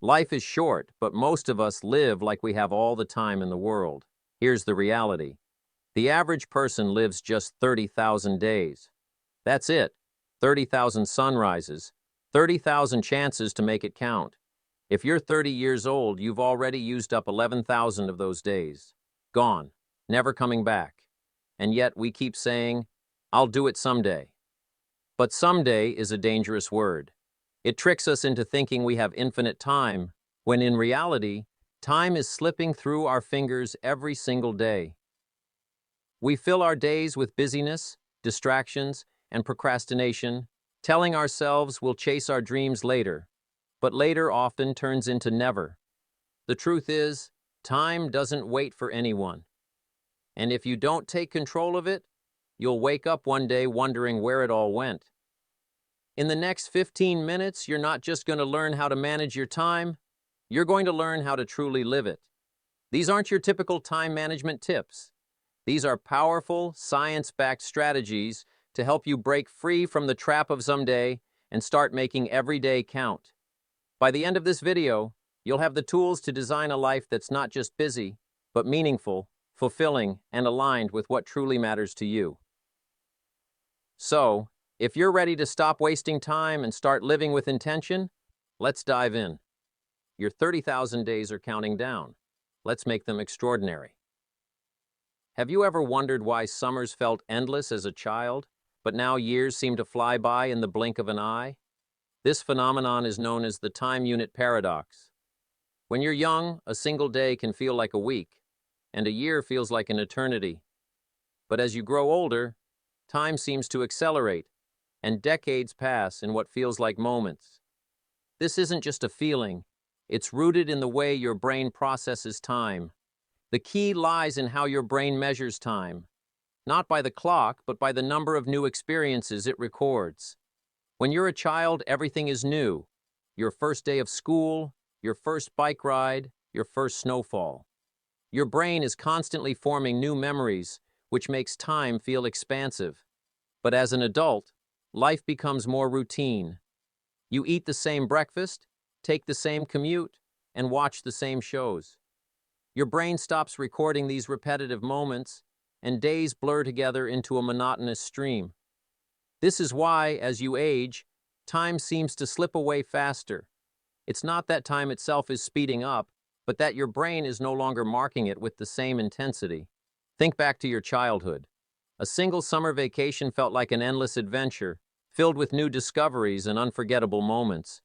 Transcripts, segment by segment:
Life is short, but most of us live like we have all the time in the world. Here's the reality. The average person lives just 30,000 days. That's it. 30,000 sunrises, 30,000 chances to make it count. If you're 30 years old, you've already used up 11,000 of those days. Gone. Never coming back. And yet we keep saying, I'll do it someday. But someday is a dangerous word. It tricks us into thinking we have infinite time, when in reality, time is slipping through our fingers every single day. We fill our days with busyness, distractions, and procrastination, telling ourselves we'll chase our dreams later, but later often turns into never. The truth is, time doesn't wait for anyone. And if you don't take control of it, you'll wake up one day wondering where it all went. In the next 15 minutes, you're not just going to learn how to manage your time, you're going to learn how to truly live it. These aren't your typical time management tips. These are powerful, science-backed strategies to help you break free from the trap of someday and start making every day count. By the end of this video, you'll have the tools to design a life that's not just busy, but meaningful, fulfilling, and aligned with what truly matters to you. So, if you're ready to stop wasting time and start living with intention, let's dive in. Your 30,000 days are counting down. Let's make them extraordinary. Have you ever wondered why summers felt endless as a child, but now years seem to fly by in the blink of an eye? This phenomenon is known as the time unit paradox. When you're young, a single day can feel like a week, and a year feels like an eternity. But as you grow older, time seems to accelerate, and decades pass in what feels like moments. This isn't just a feeling, it's rooted in the way your brain processes time. The key lies in how your brain measures time, not by the clock, but by the number of new experiences it records. When you're a child, everything is new. Your first day of school, your first bike ride, your first snowfall. Your brain is constantly forming new memories, which makes time feel expansive. But as an adult, life becomes more routine. You eat the same breakfast, take the same commute, and watch the same shows. Your brain stops recording these repetitive moments, and days blur together into a monotonous stream. This is why, as you age, time seems to slip away faster. It's not that time itself is speeding up, but that your brain is no longer marking it with the same intensity. Think back to your childhood. A single summer vacation felt like an endless adventure, filled with new discoveries and unforgettable moments.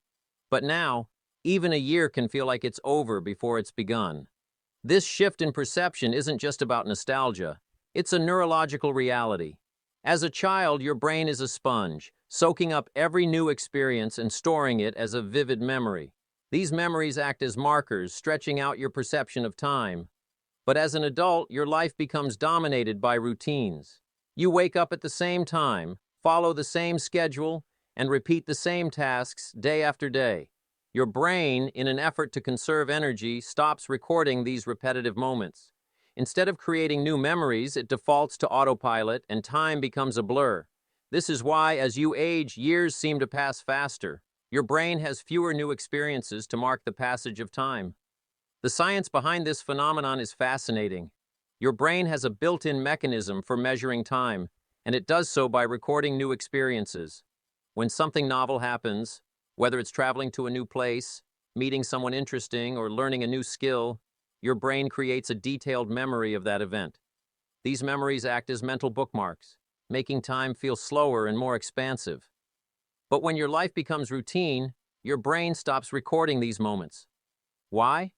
But now, even a year can feel like it's over before it's begun. This shift in perception isn't just about nostalgia, it's a neurological reality. As a child, your brain is a sponge, soaking up every new experience and storing it as a vivid memory. These memories act as markers, stretching out your perception of time. But as an adult, your life becomes dominated by routines. You wake up at the same time, follow the same schedule, and repeat the same tasks day after day. Your brain, in an effort to conserve energy, stops recording these repetitive moments. Instead of creating new memories, it defaults to autopilot and time becomes a blur. This is why, as you age, years seem to pass faster. Your brain has fewer new experiences to mark the passage of time. The science behind this phenomenon is fascinating. Your brain has a built-in mechanism for measuring time, and it does so by recording new experiences. When something novel happens, whether it's traveling to a new place, meeting someone interesting, or learning a new skill, your brain creates a detailed memory of that event. These memories act as mental bookmarks, making time feel slower and more expansive. But when your life becomes routine, your brain stops recording these moments. Why?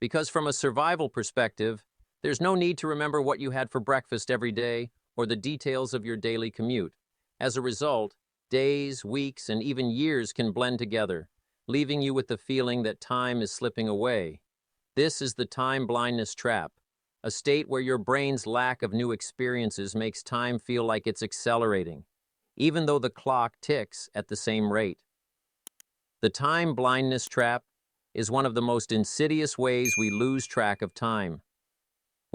Because from a survival perspective, there's no need to remember what you had for breakfast every day or the details of your daily commute. As a result, days, weeks, and even years can blend together, leaving you with the feeling that time is slipping away. This is the time blindness trap, a state where your brain's lack of new experiences makes time feel like it's accelerating, even though the clock ticks at the same rate. The time blindness trap is one of the most insidious ways we lose track of time.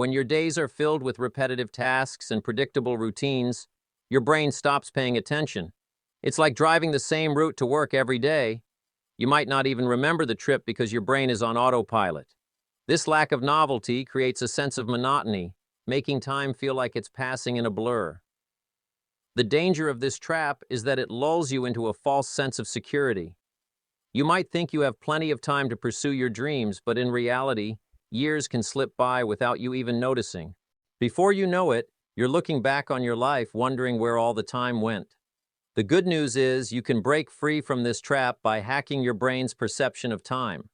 When your days are filled with repetitive tasks and predictable routines, your brain stops paying attention. It's like driving the same route to work every day. You might not even remember the trip because your brain is on autopilot. This lack of novelty creates a sense of monotony, making time feel like it's passing in a blur. The danger of this trap is that it lulls you into a false sense of security. You might think you have plenty of time to pursue your dreams, but in reality, years can slip by without you even noticing. Before you know it, you're looking back on your life wondering where all the time went. The good news is you can break free from this trap by hacking your brain's perception of time.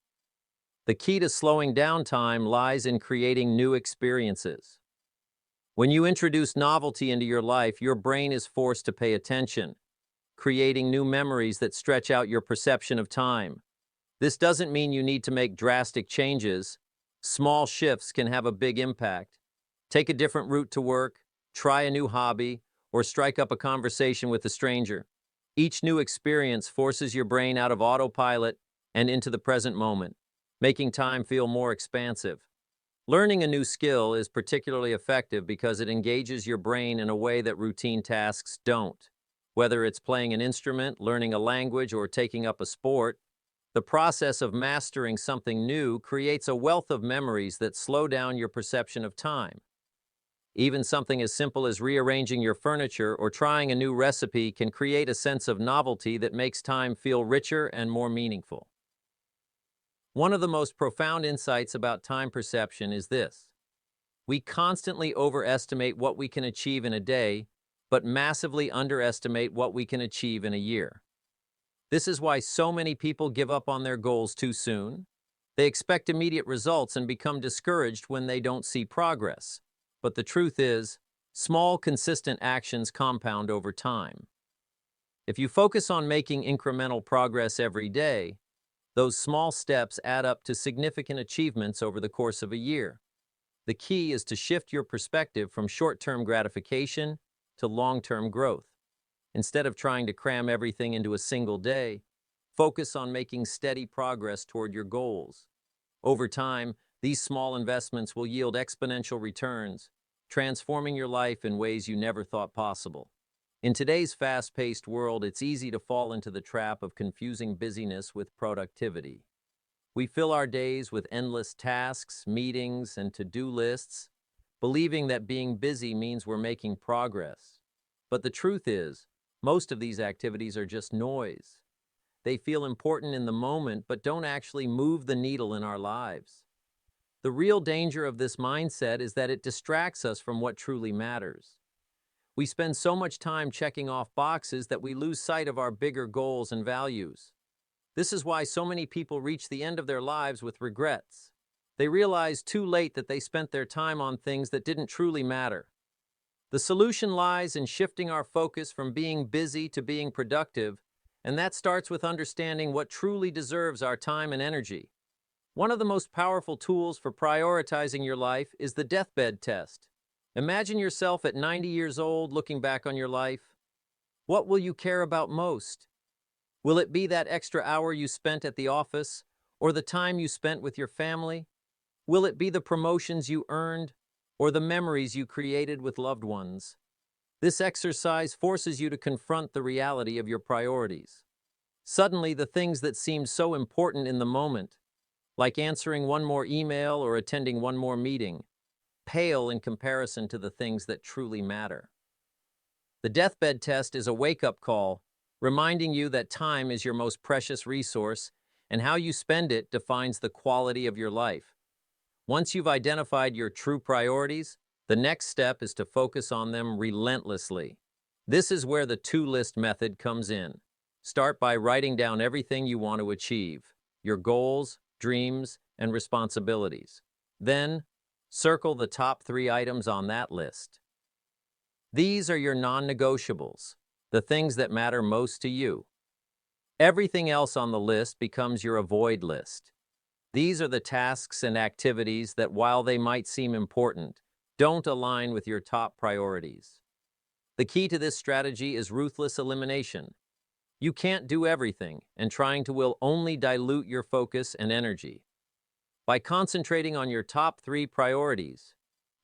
The key to slowing down time lies in creating new experiences. When you introduce novelty into your life, your brain is forced to pay attention, creating new memories that stretch out your perception of time. This doesn't mean you need to make drastic changes. Small shifts can have a big impact. Take a different route to work, try a new hobby, or strike up a conversation with a stranger. Each new experience forces your brain out of autopilot and into the present moment, making time feel more expansive. Learning a new skill is particularly effective because it engages your brain in a way that routine tasks don't. Whether it's playing an instrument, learning a language, or taking up a sport, the process of mastering something new creates a wealth of memories that slow down your perception of time. Even something as simple as rearranging your furniture or trying a new recipe can create a sense of novelty that makes time feel richer and more meaningful. One of the most profound insights about time perception is this: we constantly overestimate what we can achieve in a day, but massively underestimate what we can achieve in a year. This is why so many people give up on their goals too soon. They expect immediate results and become discouraged when they don't see progress. But the truth is, small, consistent actions compound over time. If you focus on making incremental progress every day, those small steps add up to significant achievements over the course of a year. The key is to shift your perspective from short-term gratification to long-term growth. Instead of trying to cram everything into a single day, focus on making steady progress toward your goals. Over time, these small investments will yield exponential returns, transforming your life in ways you never thought possible. In today's fast-paced world, it's easy to fall into the trap of confusing busyness with productivity. We fill our days with endless tasks, meetings, and to-do lists, believing that being busy means we're making progress. But the truth is, most of these activities are just noise. They feel important in the moment, but don't actually move the needle in our lives. The real danger of this mindset is that it distracts us from what truly matters. We spend so much time checking off boxes that we lose sight of our bigger goals and values. This is why so many people reach the end of their lives with regrets. They realize too late that they spent their time on things that didn't truly matter. The solution lies in shifting our focus from being busy to being productive, and that starts with understanding what truly deserves our time and energy. One of the most powerful tools for prioritizing your life is the deathbed test. Imagine yourself at 90 years old looking back on your life. What will you care about most? Will it be that extra hour you spent at the office, or the time you spent with your family? Will it be the promotions you earned, or the memories you created with loved ones? This exercise forces you to confront the reality of your priorities. Suddenly, the things that seemed so important in the moment, like answering one more email or attending one more meeting, pale in comparison to the things that truly matter. The deathbed test is a wake-up call, reminding you that time is your most precious resource, and how you spend it defines the quality of your life. Once you've identified your true priorities, the next step is to focus on them relentlessly. This is where the to-list method comes in. Start by writing down everything you want to achieve, your goals, dreams, and responsibilities. Then, circle the top 3 items on that list. These are your non-negotiables, the things that matter most to you. Everything else on the list becomes your avoid list. These are the tasks and activities that, while they might seem important, don't align with your top priorities. The key to this strategy is ruthless elimination. You can't do everything, and trying to will only dilute your focus and energy. By concentrating on your top 3 priorities,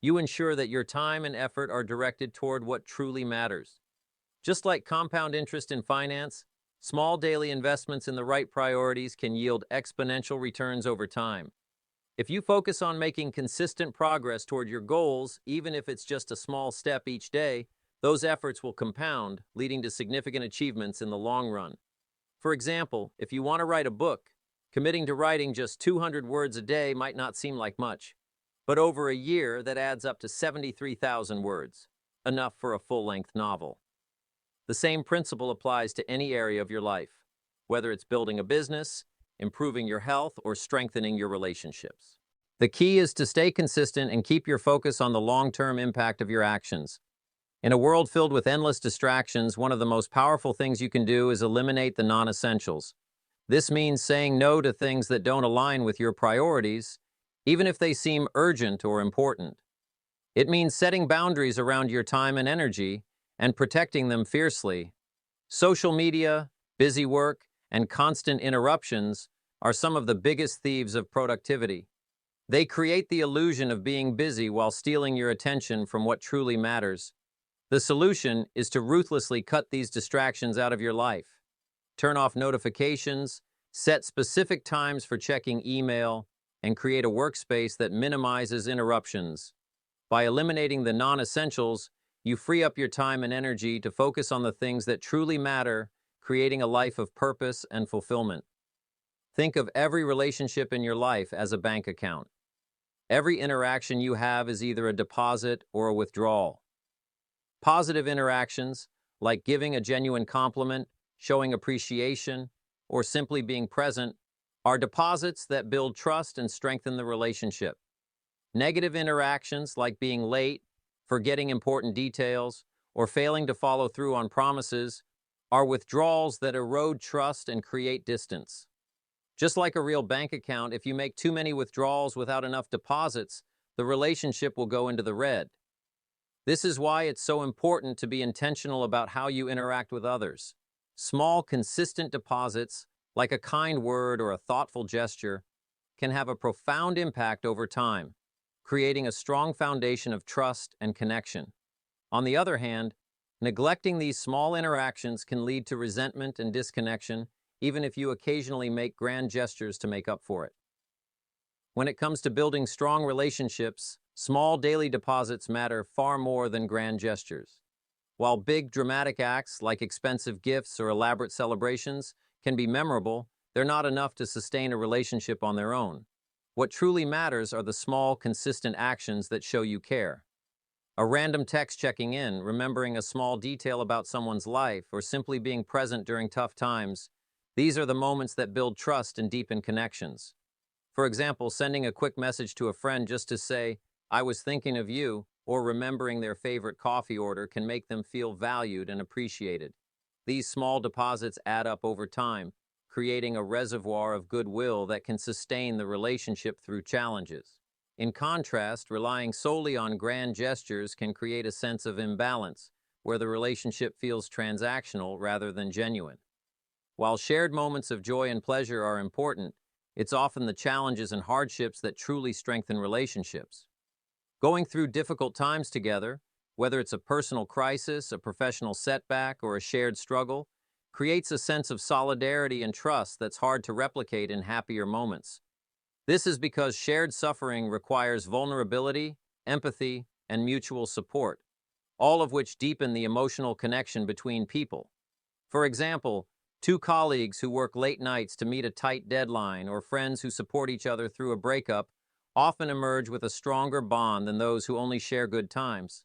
you ensure that your time and effort are directed toward what truly matters. Just like compound interest in finance, Small daily investments in the right priorities can yield exponential returns over time. If you focus on making consistent progress toward your goals, even if it's just a small step each day, those efforts will compound, leading to significant achievements in the long run. For example, if you want to write a book, committing to writing just 200 words a day might not seem like much, but over a year, that adds up to 73,000 words, enough for a full-length novel. The same principle applies to any area of your life, whether it's building a business, improving your health, or strengthening your relationships. The key is to stay consistent and keep your focus on the long-term impact of your actions. In a world filled with endless distractions, one of the most powerful things you can do is eliminate the non-essentials. This means saying no to things that don't align with your priorities, even if they seem urgent or important. It means setting boundaries around your time and energy and protecting them fiercely. Social media, busy work, and constant interruptions are some of the biggest thieves of productivity. They create the illusion of being busy while stealing your attention from what truly matters. The solution is to ruthlessly cut these distractions out of your life. Turn off notifications, set specific times for checking email, and create a workspace that minimizes interruptions. By eliminating the non-essentials, you free up your time and energy to focus on the things that truly matter, creating a life of purpose and fulfillment. Think of every relationship in your life as a bank account. Every interaction you have is either a deposit or a withdrawal. Positive interactions, like giving a genuine compliment, showing appreciation, or simply being present, are deposits that build trust and strengthen the relationship. Negative interactions, like being late, forgetting important details, or failing to follow through on promises, are withdrawals that erode trust and create distance. Just like a real bank account, if you make too many withdrawals without enough deposits, the relationship will go into the red. This is why it's so important to be intentional about how you interact with others. Small, consistent deposits, like a kind word or a thoughtful gesture, can have a profound impact over time, creating a strong foundation of trust and connection. On the other hand, neglecting these small interactions can lead to resentment and disconnection, even if you occasionally make grand gestures to make up for it. When it comes to building strong relationships, small daily deposits matter far more than grand gestures. While big dramatic acts like expensive gifts or elaborate celebrations can be memorable, they're not enough to sustain a relationship on their own. What truly matters are the small, consistent actions that show you care. A random text checking in, remembering a small detail about someone's life, or simply being present during tough times, these are the moments that build trust and deepen connections. For example, sending a quick message to a friend just to say, "I was thinking of you," or remembering their favorite coffee order can make them feel valued and appreciated. These small deposits add up over time, creating a reservoir of goodwill that can sustain the relationship through challenges. In contrast, relying solely on grand gestures can create a sense of imbalance, where the relationship feels transactional rather than genuine. While shared moments of joy and pleasure are important, it's often the challenges and hardships that truly strengthen relationships. Going through difficult times together, whether it's a personal crisis, a professional setback, or a shared struggle, creates a sense of solidarity and trust that's hard to replicate in happier moments. This is because shared suffering requires vulnerability, empathy, and mutual support, all of which deepen the emotional connection between people. For example, two colleagues who work late nights to meet a tight deadline, or friends who support each other through a breakup, often emerge with a stronger bond than those who only share good times.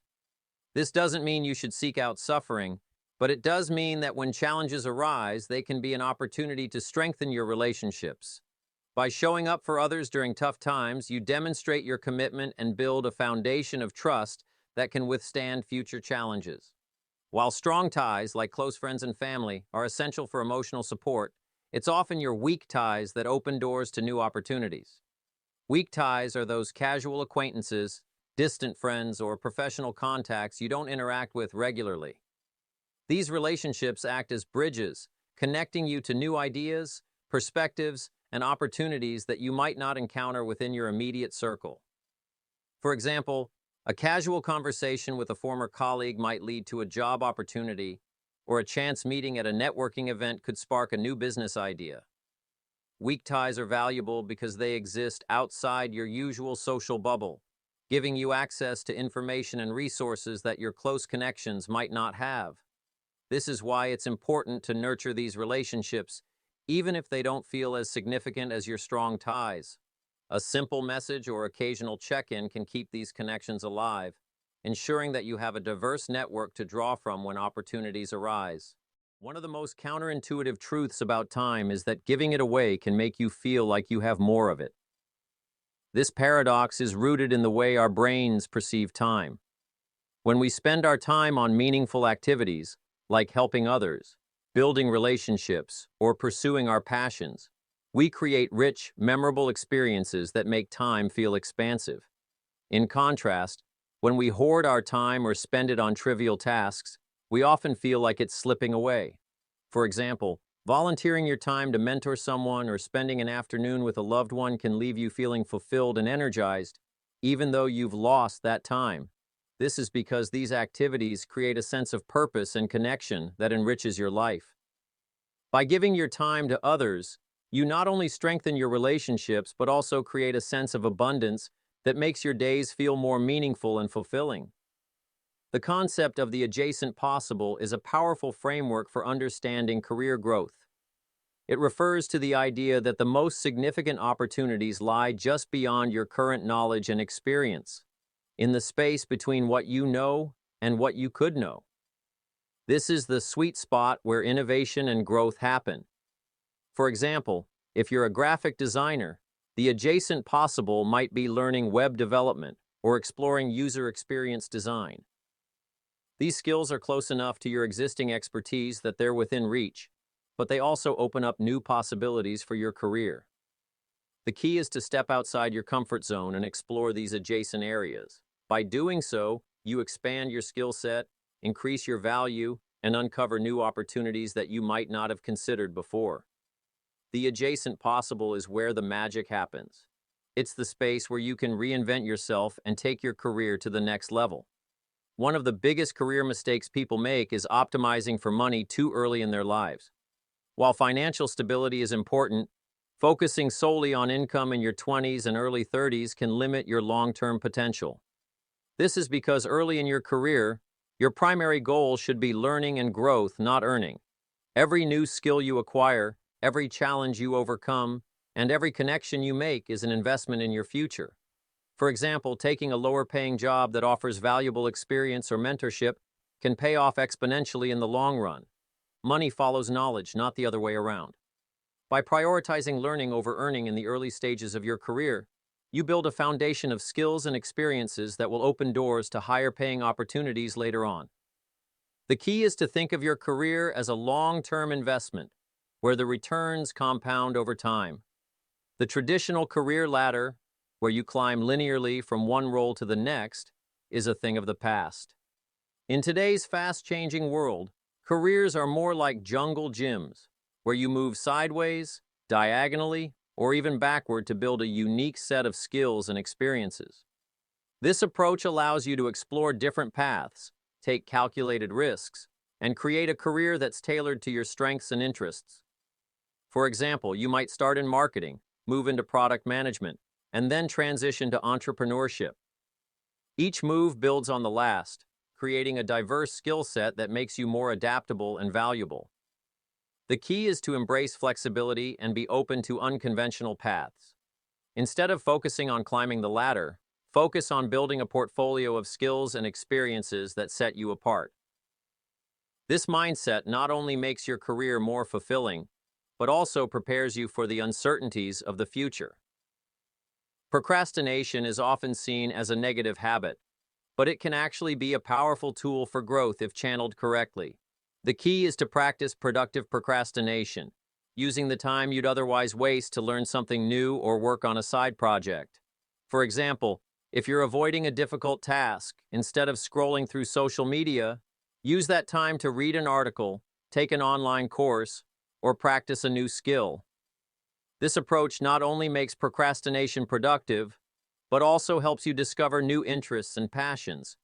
This doesn't mean you should seek out suffering, but it does mean that when challenges arise, they can be an opportunity to strengthen your relationships. By showing up for others during tough times, you demonstrate your commitment and build a foundation of trust that can withstand future challenges. While strong ties, like close friends and family, are essential for emotional support, it's often your weak ties that open doors to new opportunities. Weak ties are those casual acquaintances, distant friends, or professional contacts you don't interact with regularly. These relationships act as bridges, connecting you to new ideas, perspectives, and opportunities that you might not encounter within your immediate circle. For example, a casual conversation with a former colleague might lead to a job opportunity, or a chance meeting at a networking event could spark a new business idea. Weak ties are valuable because they exist outside your usual social bubble, giving you access to information and resources that your close connections might not have. This is why it's important to nurture these relationships, even if they don't feel as significant as your strong ties. A simple message or occasional check-in can keep these connections alive, ensuring that you have a diverse network to draw from when opportunities arise. One of the most counterintuitive truths about time is that giving it away can make you feel like you have more of it. This paradox is rooted in the way our brains perceive time. When we spend our time on meaningful activities, like helping others, building relationships, or pursuing our passions, we create rich, memorable experiences that make time feel expansive. In contrast, when we hoard our time or spend it on trivial tasks, we often feel like it's slipping away. For example, volunteering your time to mentor someone or spending an afternoon with a loved one can leave you feeling fulfilled and energized, even though you've lost that time. This is because these activities create a sense of purpose and connection that enriches your life. By giving your time to others, you not only strengthen your relationships but also create a sense of abundance that makes your days feel more meaningful and fulfilling. The concept of the adjacent possible is a powerful framework for understanding career growth. It refers to the idea that the most significant opportunities lie just beyond your current knowledge and experience, in the space between what you know and what you could know. This is the sweet spot where innovation and growth happen. For example, if you're a graphic designer, the adjacent possible might be learning web development or exploring user experience design. These skills are close enough to your existing expertise that they're within reach, but they also open up new possibilities for your career. The key is to step outside your comfort zone and explore these adjacent areas. By doing so, you expand your skill set, increase your value, and uncover new opportunities that you might not have considered before. The adjacent possible is where the magic happens. It's the space where you can reinvent yourself and take your career to the next level. One of the biggest career mistakes people make is optimizing for money too early in their lives. While financial stability is important, focusing solely on income in your 20s and early 30s can limit your long-term potential. This is because early in your career, your primary goal should be learning and growth, not earning. Every new skill you acquire, every challenge you overcome, and every connection you make is an investment in your future. For example, taking a lower-paying job that offers valuable experience or mentorship can pay off exponentially in the long run. Money follows knowledge, not the other way around. By prioritizing learning over earning in the early stages of your career, you build a foundation of skills and experiences that will open doors to higher-paying opportunities later on. The key is to think of your career as a long-term investment, where the returns compound over time. The traditional career ladder, where you climb linearly from one role to the next, is a thing of the past. In today's fast-changing world, careers are more like jungle gyms, where you move sideways, diagonally, or even backward to build a unique set of skills and experiences. This approach allows you to explore different paths, take calculated risks, and create a career that's tailored to your strengths and interests. For example, you might start in marketing, move into product management, and then transition to entrepreneurship. Each move builds on the last, creating a diverse skill set that makes you more adaptable and valuable. The key is to embrace flexibility and be open to unconventional paths. Instead of focusing on climbing the ladder, focus on building a portfolio of skills and experiences that set you apart. This mindset not only makes your career more fulfilling, but also prepares you for the uncertainties of the future. Procrastination is often seen as a negative habit, but it can actually be a powerful tool for growth if channeled correctly. The key is to practice productive procrastination, using the time you'd otherwise waste to learn something new or work on a side project. For example, if you're avoiding a difficult task, instead of scrolling through social media, use that time to read an article, take an online course, or practice a new skill. This approach not only makes procrastination productive, but also helps you discover new interests and passions.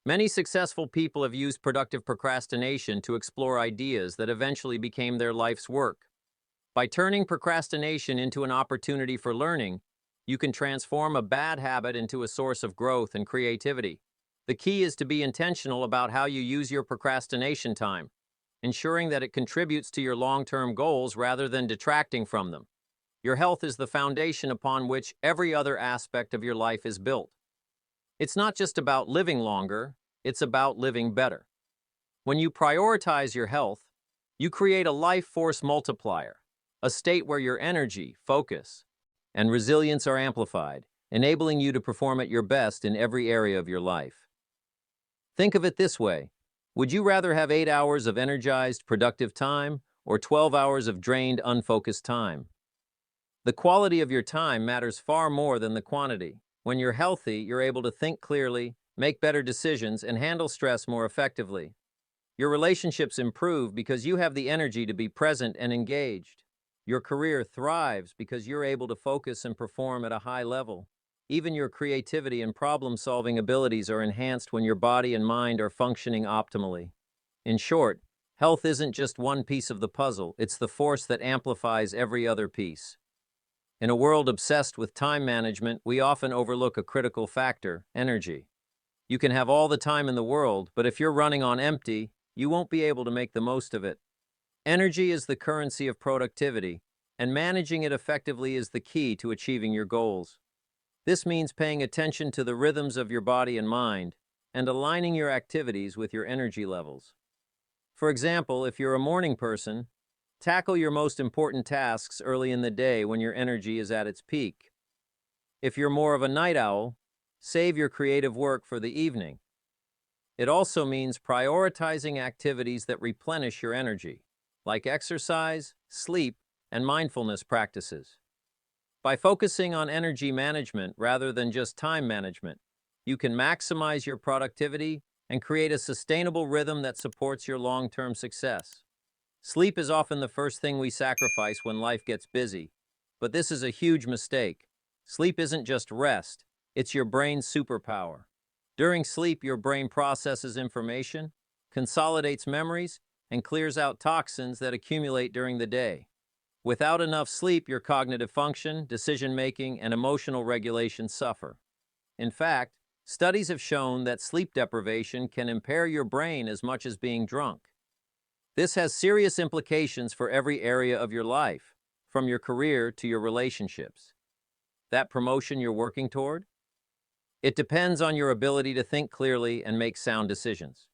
Many successful people have used productive procrastination to explore ideas that eventually became their life's work. By turning procrastination into an opportunity for learning, you can transform a bad habit into a source of growth and creativity. The key is to be intentional about how you use your procrastination time, ensuring that it contributes to your long-term goals rather than detracting from them. Your health is the foundation upon which every other aspect of your life is built. It's not just about living longer, it's about living better. When you prioritize your health, you create a life force multiplier, a state where your energy, focus, and resilience are amplified, enabling you to perform at your best in every area of your life. Think of it this way. Would you rather have 8 hours of energized, productive time or 12 hours of drained, unfocused time? The quality of your time matters far more than the quantity. When you're healthy, you're able to think clearly, make better decisions, and handle stress more effectively. Your relationships improve because you have the energy to be present and engaged. Your career thrives because you're able to focus and perform at a high level. Even your creativity and problem-solving abilities are enhanced when your body and mind are functioning optimally. In short, health isn't just one piece of the puzzle, it's the force that amplifies every other piece. In a world obsessed with time management, we often overlook a critical factor: energy. You can have all the time in the world, but if you're running on empty, you won't be able to make the most of it. Energy is the currency of productivity, and managing it effectively is the key to achieving your goals. This means paying attention to the rhythms of your body and mind, and aligning your activities with your energy levels. For example, if you're a morning person, tackle your most important tasks early in the day when your energy is at its peak. If you're more of a night owl, save your creative work for the evening. It also means prioritizing activities that replenish your energy, like exercise, sleep, and mindfulness practices. By focusing on energy management rather than just time management, you can maximize your productivity and create a sustainable rhythm that supports your long-term success. Sleep is often the first thing we sacrifice when life gets busy, but this is a huge mistake. Sleep isn't just rest, it's your brain's superpower. During sleep, your brain processes information, consolidates memories, and clears out toxins that accumulate during the day. Without enough sleep, your cognitive function, decision-making, and emotional regulation suffer. In fact, studies have shown that sleep deprivation can impair your brain as much as being drunk. This has serious implications for every area of your life, from your career to your relationships. That promotion you're working toward? It depends on your ability to think clearly and make sound decisions.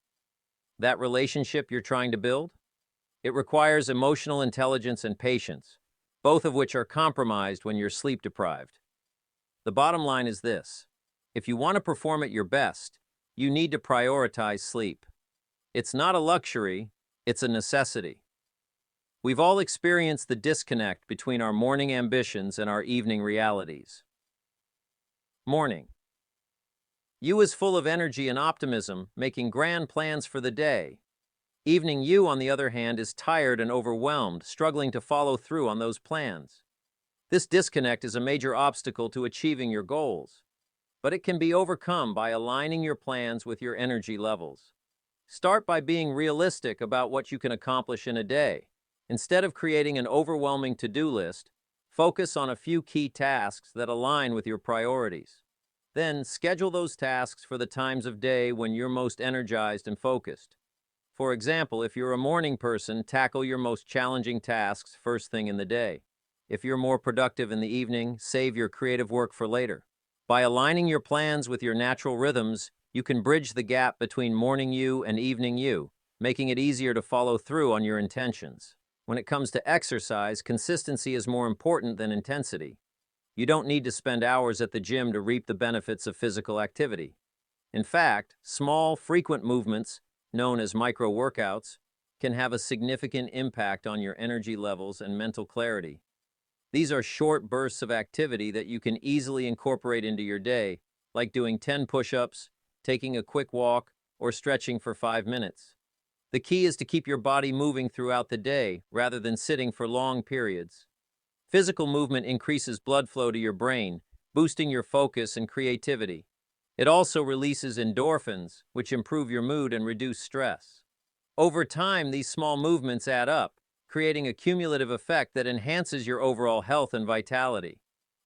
That relationship you're trying to build? It requires emotional intelligence and patience, both of which are compromised when you're sleep deprived. The bottom line is this: if you want to perform at your best, you need to prioritize sleep. It's not a luxury, it's a necessity. We've all experienced the disconnect between our morning ambitions and our evening realities. Morning. You is full of energy and optimism, making grand plans for the day. Evening you, on the other hand, is tired and overwhelmed, struggling to follow through on those plans. This disconnect is a major obstacle to achieving your goals, but it can be overcome by aligning your plans with your energy levels. Start by being realistic about what you can accomplish in a day. Instead of creating an overwhelming to-do list, focus on a few key tasks that align with your priorities. Then, schedule those tasks for the times of day when you're most energized and focused. For example, if you're a morning person, tackle your most challenging tasks first thing in the day. If you're more productive in the evening, save your creative work for later. By aligning your plans with your natural rhythms, you can bridge the gap between morning you and evening you, making it easier to follow through on your intentions. When it comes to exercise, consistency is more important than intensity. You don't need to spend hours at the gym to reap the benefits of physical activity. In fact, small, frequent movements, known as micro-workouts, can have a significant impact on your energy levels and mental clarity. These are short bursts of activity that you can easily incorporate into your day, like doing 10 push-ups, taking a quick walk, or stretching for 5 minutes. The key is to keep your body moving throughout the day, rather than sitting for long periods. Physical movement increases blood flow to your brain, boosting your focus and creativity. It also releases endorphins, which improve your mood and reduce stress. Over time, these small movements add up, creating a cumulative effect that enhances your overall health and vitality.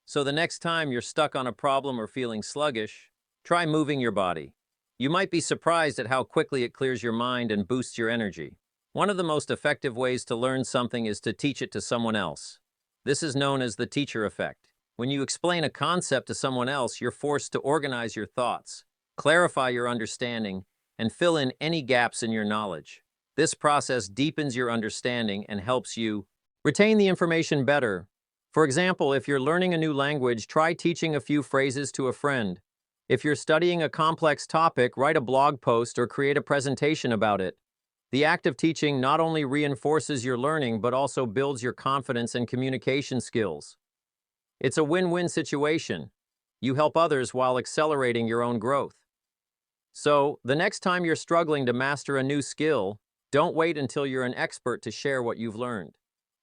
So the next time you're stuck on a problem or feeling sluggish, try moving your body. You might be surprised at how quickly it clears your mind and boosts your energy. One of the most effective ways to learn something is to teach it to someone else. This is known as the teacher effect. When you explain a concept to someone else, you're forced to organize your thoughts, clarify your understanding, and fill in any gaps in your knowledge. This process deepens your understanding and helps you retain the information better. For example, if you're learning a new language, try teaching a few phrases to a friend. If you're studying a complex topic, write a blog post or create a presentation about it. The act of teaching not only reinforces your learning, but also builds your confidence and communication skills. It's a win-win situation. You help others while accelerating your own growth. So, the next time you're struggling to master a new skill, don't wait until you're an expert to share what you've learned.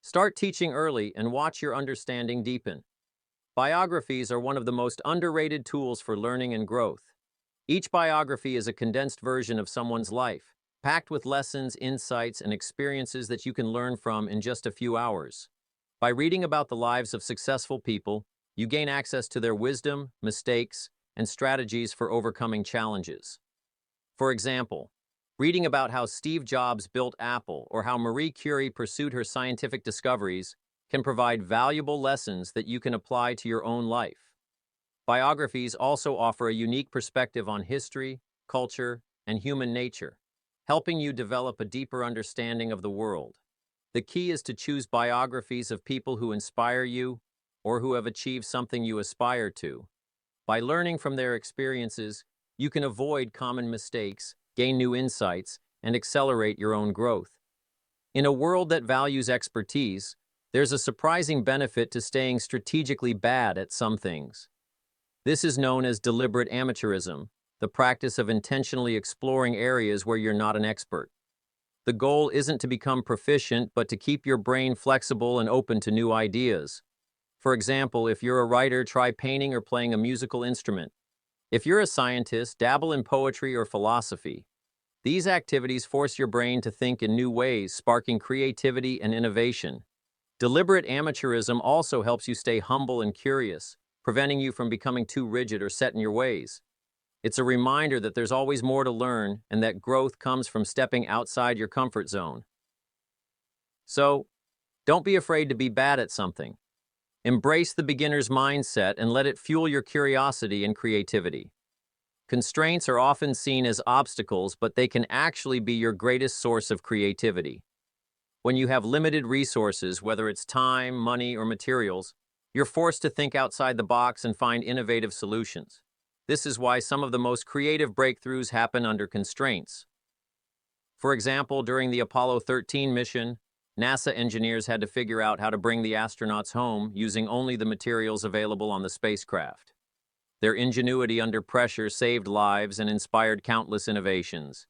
Start teaching early and watch your understanding deepen. Biographies are one of the most underrated tools for learning and growth. Each biography is a condensed version of someone's life, packed with lessons, insights, and experiences that you can learn from in just a few hours. By reading about the lives of successful people, you gain access to their wisdom, mistakes, and strategies for overcoming challenges. For example, reading about how Steve Jobs built Apple or how Marie Curie pursued her scientific discoveries can provide valuable lessons that you can apply to your own life. Biographies also offer a unique perspective on history, culture, and human nature, helping you develop a deeper understanding of the world. The key is to choose biographies of people who inspire you or who have achieved something you aspire to. By learning from their experiences, you can avoid common mistakes, gain new insights, and accelerate your own growth. In a world that values expertise, there's a surprising benefit to staying strategically bad at some things. This is known as deliberate amateurism, the practice of intentionally exploring areas where you're not an expert. The goal isn't to become proficient, but to keep your brain flexible and open to new ideas. For example, if you're a writer, try painting or playing a musical instrument. If you're a scientist, dabble in poetry or philosophy. These activities force your brain to think in new ways, sparking creativity and innovation. Deliberate amateurism also helps you stay humble and curious, preventing you from becoming too rigid or set in your ways. It's a reminder that there's always more to learn and that growth comes from stepping outside your comfort zone. So, don't be afraid to be bad at something. Embrace the beginner's mindset and let it fuel your curiosity and creativity. Constraints are often seen as obstacles, but they can actually be your greatest source of creativity. When you have limited resources, whether it's time, money, or materials, you're forced to think outside the box and find innovative solutions. This is why some of the most creative breakthroughs happen under constraints. For example, during the Apollo 13 mission, NASA engineers had to figure out how to bring the astronauts home using only the materials available on the spacecraft. Their ingenuity under pressure saved lives and inspired countless innovations.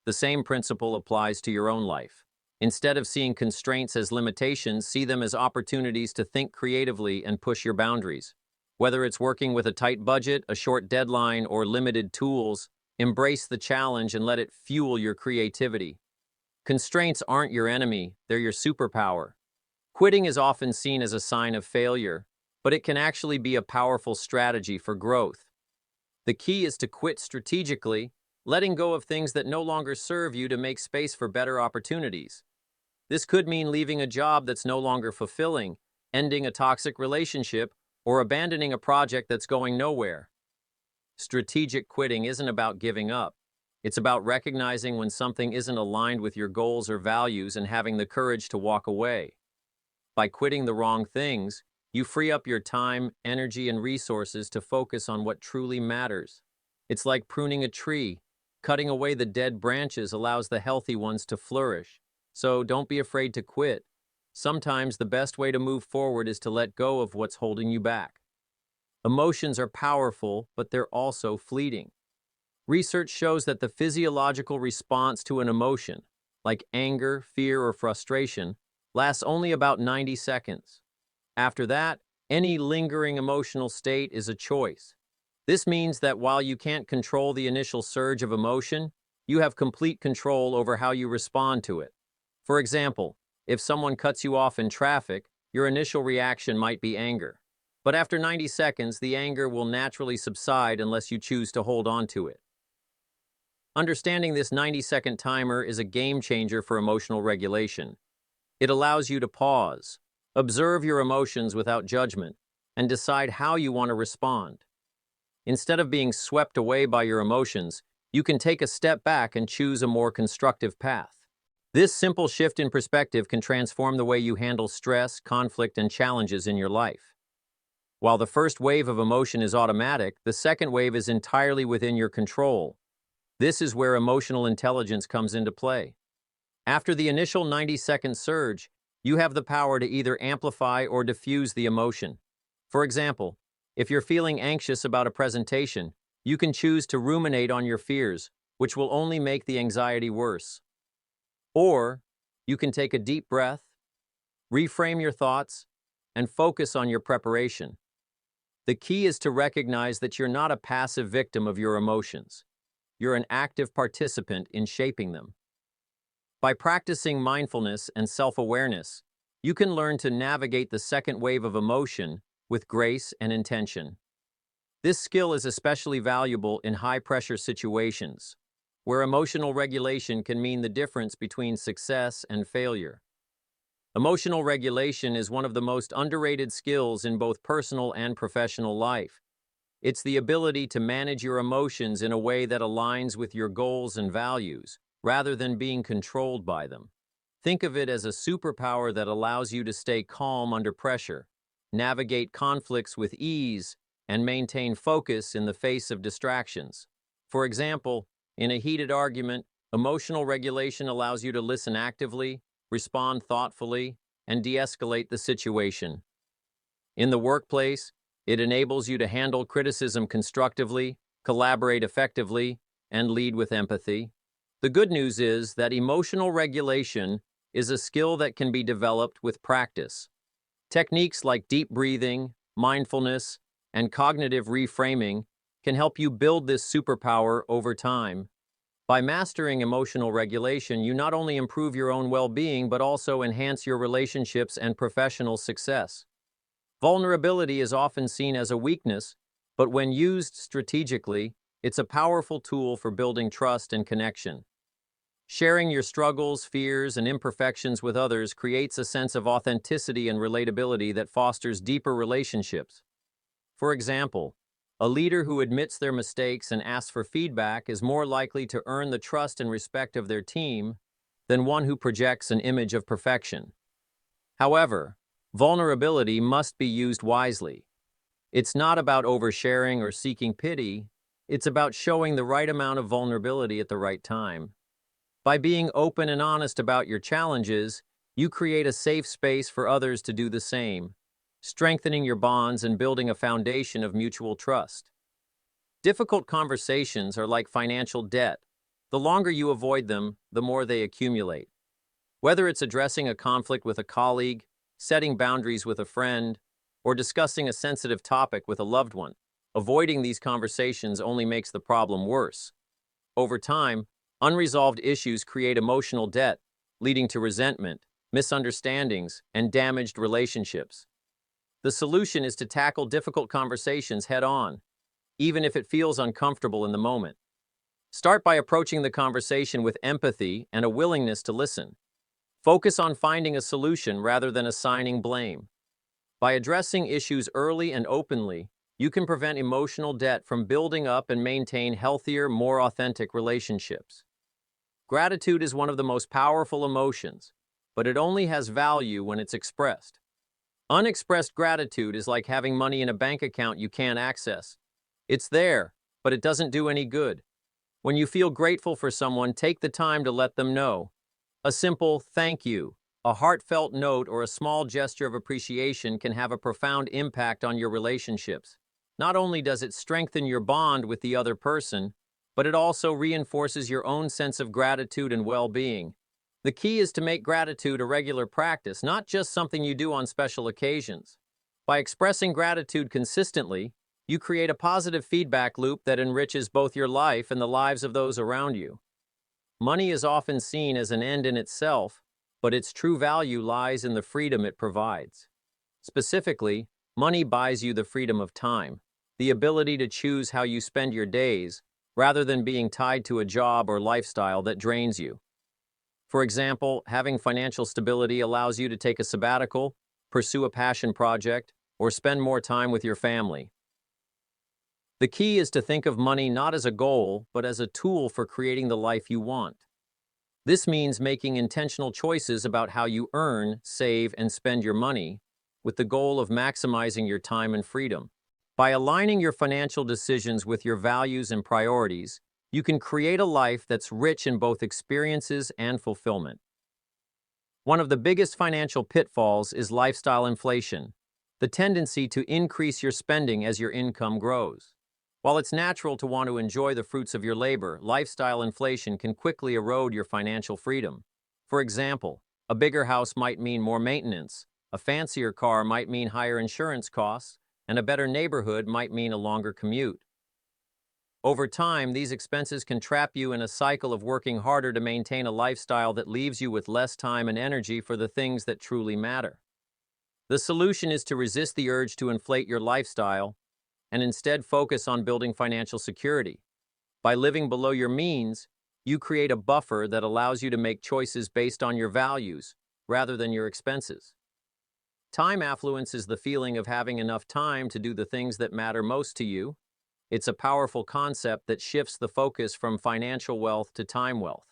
The same principle applies to your own life. Instead of seeing constraints as limitations, see them as opportunities to think creatively and push your boundaries. Whether it's working with a tight budget, a short deadline, or limited tools, embrace the challenge and let it fuel your creativity. Constraints aren't your enemy, they're your superpower. Quitting is often seen as a sign of failure, but it can actually be a powerful strategy for growth. The key is to quit strategically, letting go of things that no longer serve you to make space for better opportunities. This could mean leaving a job that's no longer fulfilling, ending a toxic relationship, or abandoning a project that's going nowhere. Strategic quitting isn't about giving up. It's about recognizing when something isn't aligned with your goals or values and having the courage to walk away. By quitting the wrong things, you free up your time, energy, and resources to focus on what truly matters. It's like pruning a tree. Cutting away the dead branches allows the healthy ones to flourish. So don't be afraid to quit. Sometimes the best way to move forward is to let go of what's holding you back. Emotions are powerful, but they're also fleeting. Research shows that the physiological response to an emotion, like anger, fear, or frustration, lasts only about 90 seconds. After that, any lingering emotional state is a choice. This means that while you can't control the initial surge of emotion, you have complete control over how you respond to it. For example, if someone cuts you off in traffic, your initial reaction might be anger. But after 90 seconds, the anger will naturally subside unless you choose to hold on to it. Understanding this 90-second timer is a game changer for emotional regulation. It allows you to pause, observe your emotions without judgment, and decide how you want to respond. Instead of being swept away by your emotions, you can take a step back and choose a more constructive path. This simple shift in perspective can transform the way you handle stress, conflict, and challenges in your life. While the first wave of emotion is automatic, the second wave is entirely within your control. This is where emotional intelligence comes into play. After the initial 90-second surge, you have the power to either amplify or diffuse the emotion. For example, if you're feeling anxious about a presentation, you can choose to ruminate on your fears, which will only make the anxiety worse. Or, you can take a deep breath, reframe your thoughts, and focus on your preparation. The key is to recognize that you're not a passive victim of your emotions. You're an active participant in shaping them. By practicing mindfulness and self-awareness, you can learn to navigate the second wave of emotion with grace and intention. This skill is especially valuable in high-pressure situations, where emotional regulation can mean the difference between success and failure. Emotional regulation is one of the most underrated skills in both personal and professional life. It's the ability to manage your emotions in a way that aligns with your goals and values, rather than being controlled by them. Think of it as a superpower that allows you to stay calm under pressure, navigate conflicts with ease, and maintain focus in the face of distractions. For example, in a heated argument, emotional regulation allows you to listen actively, respond thoughtfully, and de-escalate the situation. In the workplace, it enables you to handle criticism constructively, collaborate effectively, and lead with empathy. The good news is that emotional regulation is a skill that can be developed with practice. Techniques like deep breathing, mindfulness, and cognitive reframing can help you build this superpower over time. By mastering emotional regulation, you not only improve your own well-being, but also enhance your relationships and professional success. Vulnerability is often seen as a weakness, but when used strategically, it's a powerful tool for building trust and connection. Sharing your struggles, fears, and imperfections with others creates a sense of authenticity and relatability that fosters deeper relationships. For example, a leader who admits their mistakes and asks for feedback is more likely to earn the trust and respect of their team than one who projects an image of perfection. However, vulnerability must be used wisely. It's not about oversharing or seeking pity, it's about showing the right amount of vulnerability at the right time. By being open and honest about your challenges, you create a safe space for others to do the same, strengthening your bonds and building a foundation of mutual trust. Difficult conversations are like financial debt. The longer you avoid them, the more they accumulate. Whether it's addressing a conflict with a colleague, setting boundaries with a friend, or discussing a sensitive topic with a loved one, avoiding these conversations only makes the problem worse. Over time, unresolved issues create emotional debt, leading to resentment, misunderstandings, and damaged relationships. The solution is to tackle difficult conversations head-on, even if it feels uncomfortable in the moment. Start by approaching the conversation with empathy and a willingness to listen. Focus on finding a solution rather than assigning blame. By addressing issues early and openly, you can prevent emotional debt from building up and maintain healthier, more authentic relationships. Gratitude is one of the most powerful emotions, but it only has value when it's expressed. Unexpressed gratitude is like having money in a bank account you can't access. It's there, but it doesn't do any good. When you feel grateful for someone, take the time to let them know. A simple thank you, a heartfelt note, or a small gesture of appreciation can have a profound impact on your relationships. Not only does it strengthen your bond with the other person, but it also reinforces your own sense of gratitude and well-being. The key is to make gratitude a regular practice, not just something you do on special occasions. By expressing gratitude consistently, You create a positive feedback loop that enriches both your life and the lives of those around you. Money is often seen as an end in itself, but its true value lies in the freedom it provides. Specifically, money buys you the freedom of time, the ability to choose how you spend your days, rather than being tied to a job or lifestyle that drains you. For example, having financial stability allows you to take a sabbatical, pursue a passion project, or spend more time with your family. The key is to think of money not as a goal, but as a tool for creating the life you want. This means making intentional choices about how you earn, save, and spend your money, with the goal of maximizing your time and freedom. By aligning your financial decisions with your values and priorities, you can create a life that's rich in both experiences and fulfillment. One of the biggest financial pitfalls is lifestyle inflation, the tendency to increase your spending as your income grows. While it's natural to want to enjoy the fruits of your labor, lifestyle inflation can quickly erode your financial freedom. For example, a bigger house might mean more maintenance, a fancier car might mean higher insurance costs, and a better neighborhood might mean a longer commute. Over time, these expenses can trap you in a cycle of working harder to maintain a lifestyle that leaves you with less time and energy for the things that truly matter. The solution is to resist the urge to inflate your lifestyle and instead focus on building financial security. By living below your means, you create a buffer that allows you to make choices based on your values rather than your expenses. Time affluence is the feeling of having enough time to do the things that matter most to you. It's a powerful concept that shifts the focus from financial wealth to time wealth.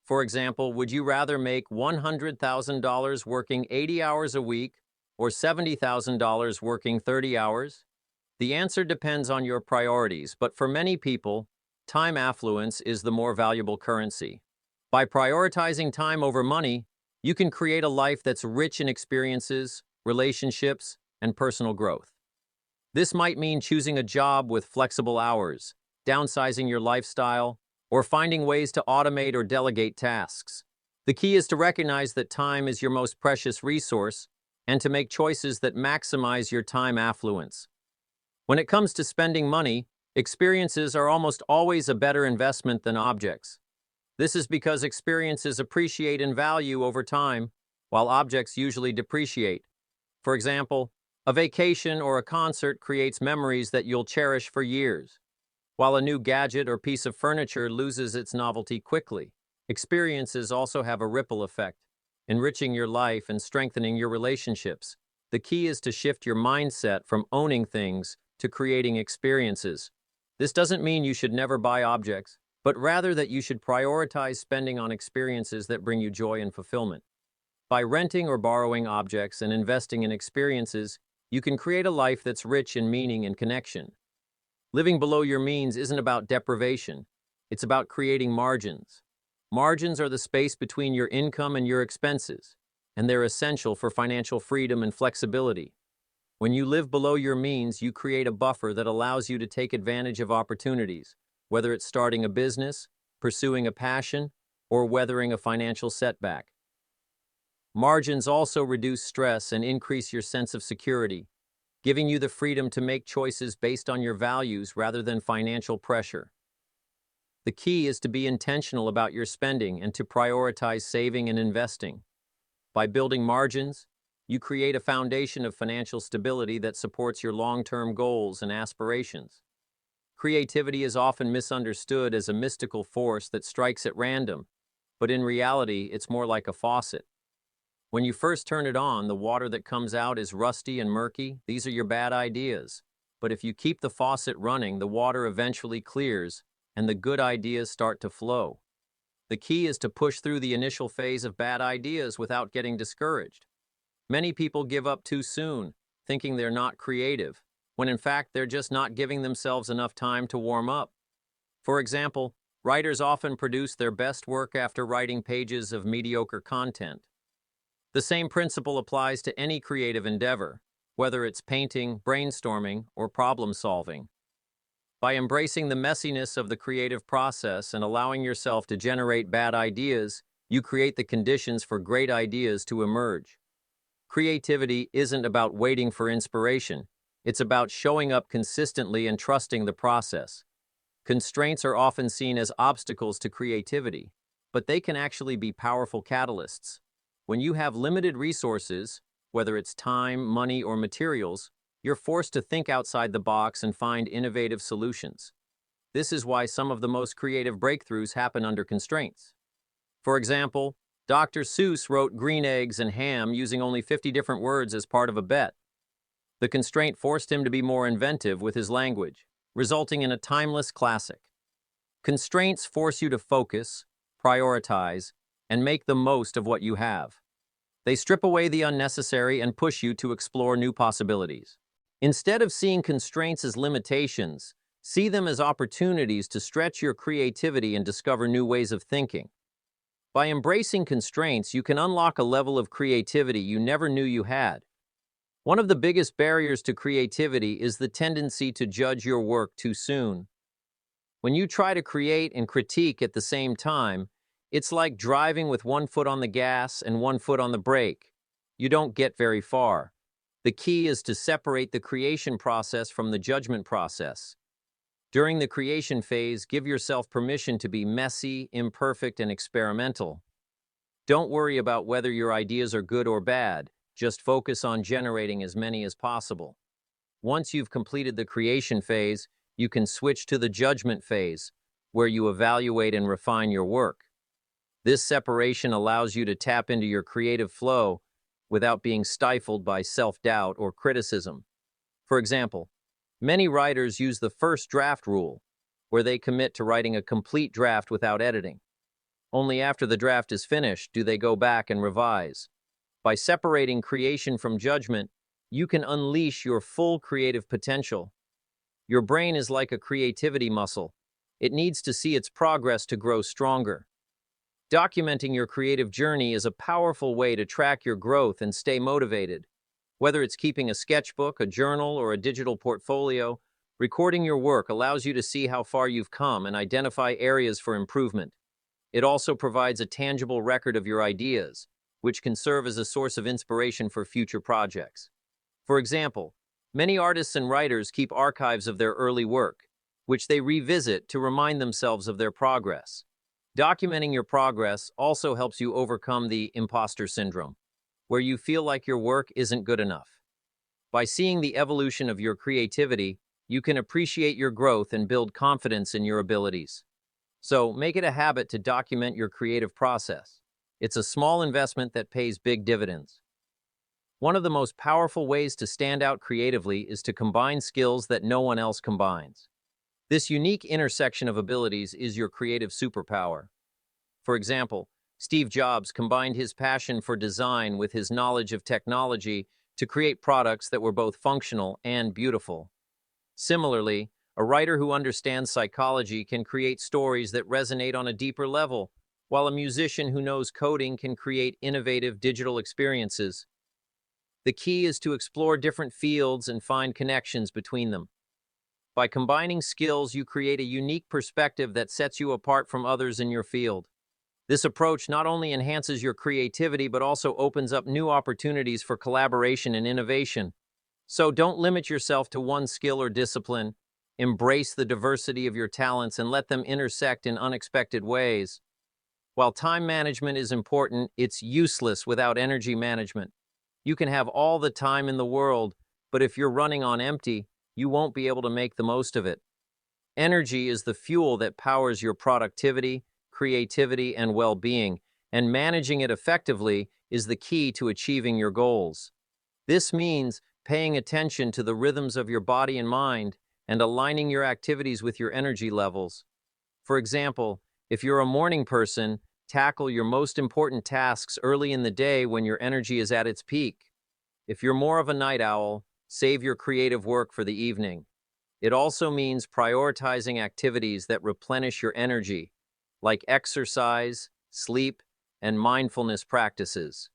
For example, would you rather make $100,000 working 80 hours a week or $70,000 working 30 hours? The answer depends on your priorities, but for many people, time affluence is the more valuable currency. By prioritizing time over money, you can create a life that's rich in experiences, relationships, and personal growth. This might mean choosing a job with flexible hours, downsizing your lifestyle, or finding ways to automate or delegate tasks. The key is to recognize that time is your most precious resource and to make choices that maximize your time affluence. When it comes to spending money, experiences are almost always a better investment than objects. This is because experiences appreciate in value over time, while objects usually depreciate. For example, a vacation or a concert creates memories that you'll cherish for years, while a new gadget or piece of furniture loses its novelty quickly. Experiences also have a ripple effect, enriching your life and strengthening your relationships. The key is to shift your mindset from owning things to creating experiences. This doesn't mean you should never buy objects, but rather that you should prioritize spending on experiences that bring you joy and fulfillment. By renting or borrowing objects and investing in experiences, you can create a life that's rich in meaning and connection. Living below your means isn't about deprivation, it's about creating margins. Margins are the space between your income and your expenses, and they're essential for financial freedom and flexibility. When you live below your means, you create a buffer that allows you to take advantage of opportunities, whether it's starting a business, pursuing a passion, or weathering a financial setback. Margins also reduce stress and increase your sense of security, giving you the freedom to make choices based on your values rather than financial pressure. The key is to be intentional about your spending and to prioritize saving and investing. By building margins, you create a foundation of financial stability that supports your long-term goals and aspirations. Creativity is often misunderstood as a mystical force that strikes at random, but in reality, it's more like a faucet. When you first turn it on, the water that comes out is rusty and murky. These are your bad ideas. But if you keep the faucet running, the water eventually clears, and the good ideas start to flow. The key is to push through the initial phase of bad ideas without getting discouraged. Many people give up too soon, thinking they're not creative, when in fact they're just not giving themselves enough time to warm up. For example, writers often produce their best work after writing pages of mediocre content. The same principle applies to any creative endeavor, whether it's painting, brainstorming, or problem solving. By embracing the messiness of the creative process and allowing yourself to generate bad ideas, you create the conditions for great ideas to emerge. Creativity isn't about waiting for inspiration. It's about showing up consistently and trusting the process. Constraints are often seen as obstacles to creativity, but they can actually be powerful catalysts. When you have limited resources, whether it's time, money, or materials, you're forced to think outside the box and find innovative solutions. This is why some of the most creative breakthroughs happen under constraints. For example, Dr. Seuss wrote Green Eggs and Ham using only 50 different words as part of a bet. The constraint forced him to be more inventive with his language, resulting in a timeless classic. Constraints force you to focus, prioritize, and make the most of what you have. They strip away the unnecessary and push you to explore new possibilities. Instead of seeing constraints as limitations, see them as opportunities to stretch your creativity and discover new ways of thinking. By embracing constraints, you can unlock a level of creativity you never knew you had. One of the biggest barriers to creativity is the tendency to judge your work too soon. When you try to create and critique at the same time, it's like driving with one foot on the gas and one foot on the brake. You don't get very far. The key is to separate the creation process from the judgment process. During the creation phase, give yourself permission to be messy, imperfect, and experimental. Don't worry about whether your ideas are good or bad. Just focus on generating as many as possible. Once you've completed the creation phase, you can switch to the judgment phase, where you evaluate and refine your work. This separation allows you to tap into your creative flow without being stifled by self-doubt or criticism. For example, many writers use the first draft rule, where they commit to writing a complete draft without editing. Only after the draft is finished do they go back and revise. By separating creation from judgment, you can unleash your full creative potential. Your brain is like a creativity muscle. It needs to see its progress to grow stronger. Documenting your creative journey is a powerful way to track your growth and stay motivated. Whether it's keeping a sketchbook, a journal, or a digital portfolio, recording your work allows you to see how far you've come and identify areas for improvement. It also provides a tangible record of your ideas, which can serve as a source of inspiration for future projects. For example, many artists and writers keep archives of their early work, which they revisit to remind themselves of their progress. Documenting your progress also helps you overcome the imposter syndrome, where you feel like your work isn't good enough. By seeing the evolution of your creativity, you can appreciate your growth and build confidence in your abilities. So, make it a habit to document your creative process. It's a small investment that pays big dividends. One of the most powerful ways to stand out creatively is to combine skills that no one else combines. This unique intersection of abilities is your creative superpower. For example, Steve Jobs combined his passion for design with his knowledge of technology to create products that were both functional and beautiful. Similarly, a writer who understands psychology can create stories that resonate on a deeper level, while a musician who knows coding can create innovative digital experiences. The key is to explore different fields and find connections between them. By combining skills, you create a unique perspective that sets you apart from others in your field. This approach not only enhances your creativity, but also opens up new opportunities for collaboration and innovation. So don't limit yourself to one skill or discipline. Embrace the diversity of your talents and let them intersect in unexpected ways. While time management is important, it's useless without energy management. You can have all the time in the world, but if you're running on empty, you won't be able to make the most of it. Energy is the fuel that powers your productivity, creativity, and well-being, and managing it effectively is the key to achieving your goals. This means paying attention to the rhythms of your body and mind and aligning your activities with your energy levels. For example, if you're a morning person, tackle your most important tasks early in the day when your energy is at its peak. If you're more of a night owl, save your creative work for the evening. It also means prioritizing activities that replenish your energy, like exercise, sleep, and mindfulness practices.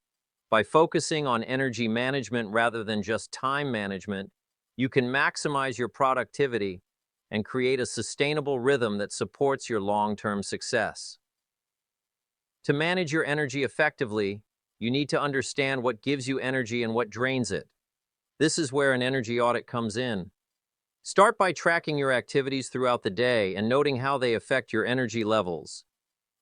By focusing on energy management rather than just time management, you can maximize your productivity and create a sustainable rhythm that supports your long-term success. To manage your energy effectively, you need to understand what gives you energy and what drains it. This is where an energy audit comes in. Start by tracking your activities throughout the day and noting how they affect your energy levels.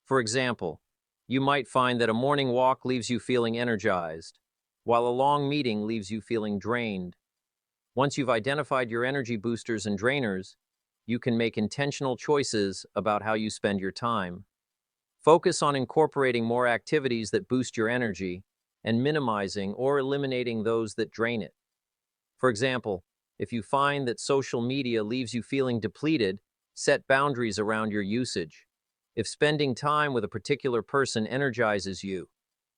For example, you might find that a morning walk leaves you feeling energized, while a long meeting leaves you feeling drained. Once you've identified your energy boosters and drainers, you can make intentional choices about how you spend your time. Focus on incorporating more activities that boost your energy and minimizing or eliminating those that drain it. For example, if you find that social media leaves you feeling depleted, set boundaries around your usage. If spending time with a particular person energizes you,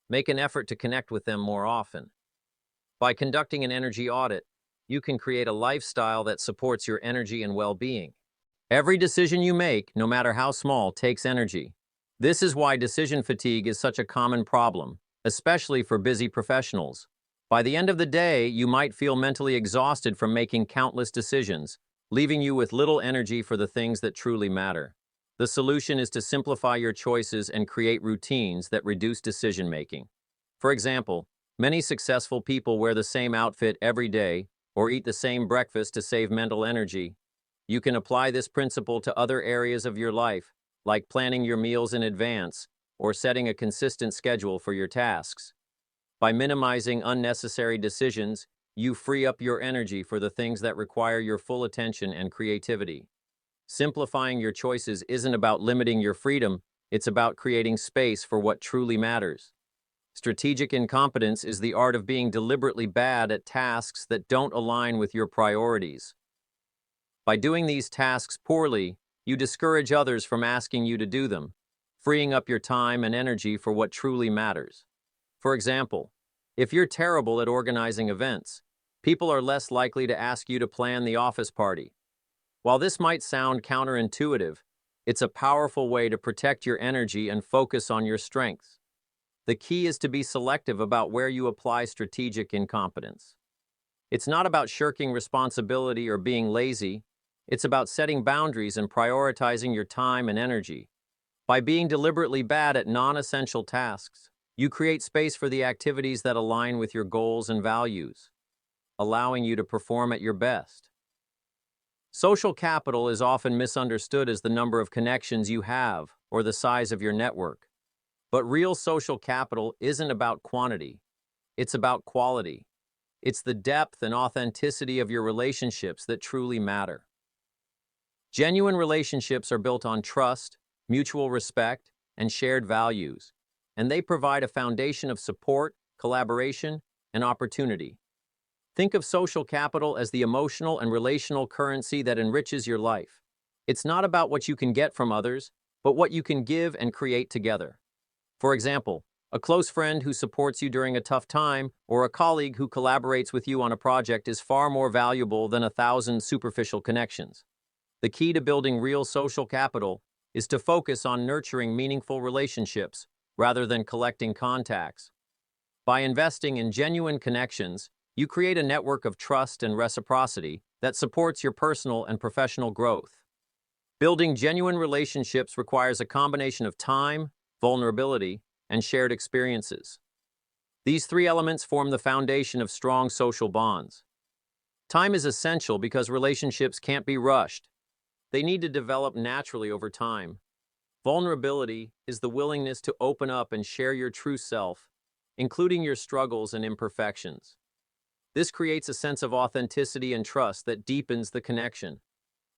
make an effort to connect with them more often. By conducting an energy audit, you can create a lifestyle that supports your energy and well-being. Every decision you make, no matter how small, takes energy. This is why decision fatigue is such a common problem, especially for busy professionals. By the end of the day, you might feel mentally exhausted from making countless decisions, leaving you with little energy for the things that truly matter. The solution is to simplify your choices and create routines that reduce decision-making. For example, many successful people wear the same outfit every day or eat the same breakfast to save mental energy. You can apply this principle to other areas of your life, like planning your meals in advance or setting a consistent schedule for your tasks. By minimizing unnecessary decisions, you free up your energy for the things that require your full attention and creativity. Simplifying your choices isn't about limiting your freedom, it's about creating space for what truly matters. Strategic incompetence is the art of being deliberately bad at tasks that don't align with your priorities. By doing these tasks poorly, you discourage others from asking you to do them, freeing up your time and energy for what truly matters. For example, if you're terrible at organizing events, people are less likely to ask you to plan the office party. While this might sound counterintuitive, it's a powerful way to protect your energy and focus on your strengths. The key is to be selective about where you apply strategic incompetence. It's not about shirking responsibility or being lazy. It's about setting boundaries and prioritizing your time and energy. By being deliberately bad at non-essential tasks, you create space for the activities that align with your goals and values, allowing you to perform at your best. Social capital is often misunderstood as the number of connections you have or the size of your network. But real social capital isn't about quantity, it's about quality. It's the depth and authenticity of your relationships that truly matter. Genuine relationships are built on trust, mutual respect, and shared values, and they provide a foundation of support, collaboration, and opportunity. Think of social capital as the emotional and relational currency that enriches your life. It's not about what you can get from others, but what you can give and create together. For example, a close friend who supports you during a tough time or a colleague who collaborates with you on a project is far more valuable than 1,000 superficial connections. The key to building real social capital is to focus on nurturing meaningful relationships rather than collecting contacts. By investing in genuine connections, you create a network of trust and reciprocity that supports your personal and professional growth. Building genuine relationships requires a combination of time, vulnerability, and shared experiences. These three elements form the foundation of strong social bonds. Time is essential because relationships can't be rushed. They need to develop naturally over time. Vulnerability is the willingness to open up and share your true self, including your struggles and imperfections. This creates a sense of authenticity and trust that deepens the connection.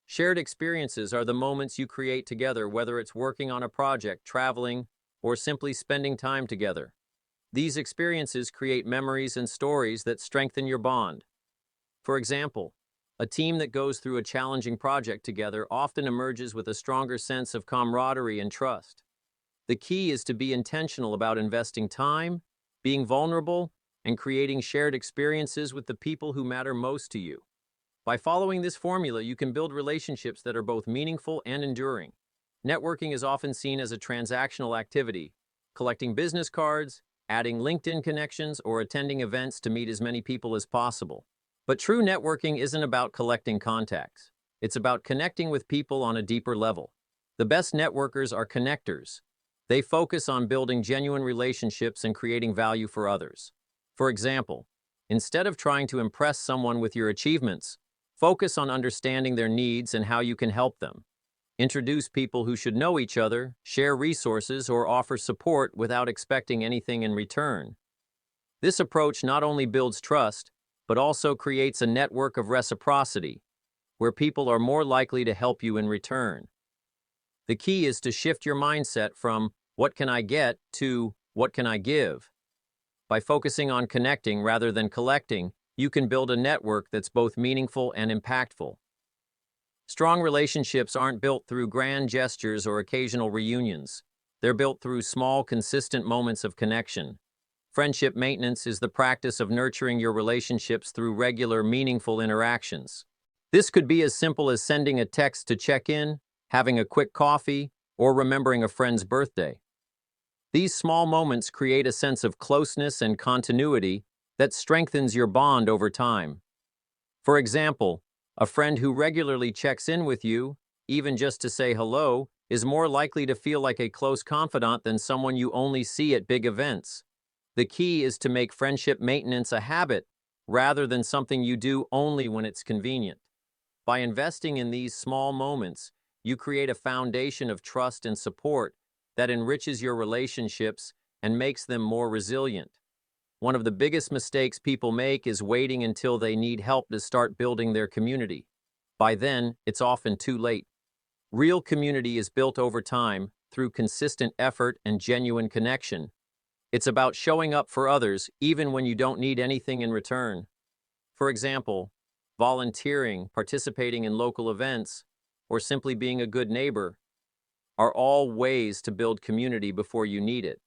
Shared experiences are the moments you create together, whether it's working on a project, traveling, or simply spending time together. These experiences create memories and stories that strengthen your bond. For example, a team that goes through a challenging project together often emerges with a stronger sense of camaraderie and trust. The key is to be intentional about investing time, being vulnerable, and creating shared experiences with the people who matter most to you. By following this formula, you can build relationships that are both meaningful and enduring. Networking is often seen as a transactional activity, collecting business cards, adding LinkedIn connections, or attending events to meet as many people as possible. But true networking isn't about collecting contacts. It's about connecting with people on a deeper level. The best networkers are connectors. They focus on building genuine relationships and creating value for others. For example, Instead of trying to impress someone with your achievements, focus on understanding their needs and how you can help them. Introduce people who should know each other, share resources, or offer support without expecting anything in return. This approach not only builds trust, but also creates a network of reciprocity, where people are more likely to help you in return. The key is to shift your mindset from, "What can I get?" to, "What can I give?" By focusing on connecting rather than collecting, you can build a network that's both meaningful and impactful. Strong relationships aren't built through grand gestures or occasional reunions. They're built through small, consistent moments of connection. Friendship maintenance is the practice of nurturing your relationships through regular, meaningful interactions. This could be as simple as sending a text to check in, having a quick coffee, or remembering a friend's birthday. These small moments create a sense of closeness and continuity that strengthens your bond over time. For example, a friend who regularly checks in with you, even just to say hello, is more likely to feel like a close confidant than someone you only see at big events. The key is to make friendship maintenance a habit rather than something you do only when it's convenient. By investing in these small moments, you create a foundation of trust and support that enriches your relationships and makes them more resilient. One of the biggest mistakes people make is waiting until they need help to start building their community. By then, it's often too late. Real community is built over time through consistent effort and genuine connection. It's about showing up for others even when you don't need anything in return. For example, volunteering, participating in local events, or simply being a good neighbor are all ways to build community before you need it.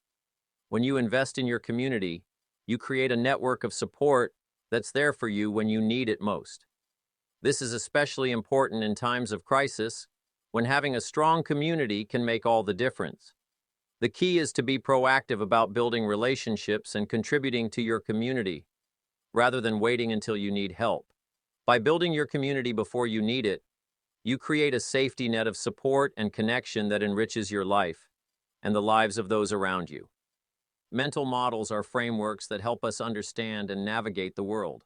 When you invest in your community, you create a network of support that's there for you when you need it most. This is especially important in times of crisis, when having a strong community can make all the difference. The key is to be proactive about building relationships and contributing to your community, rather than waiting until you need help. By building your community before you need it, you create a safety net of support and connection that enriches your life and the lives of those around you. Mental models are frameworks that help us understand and navigate the world.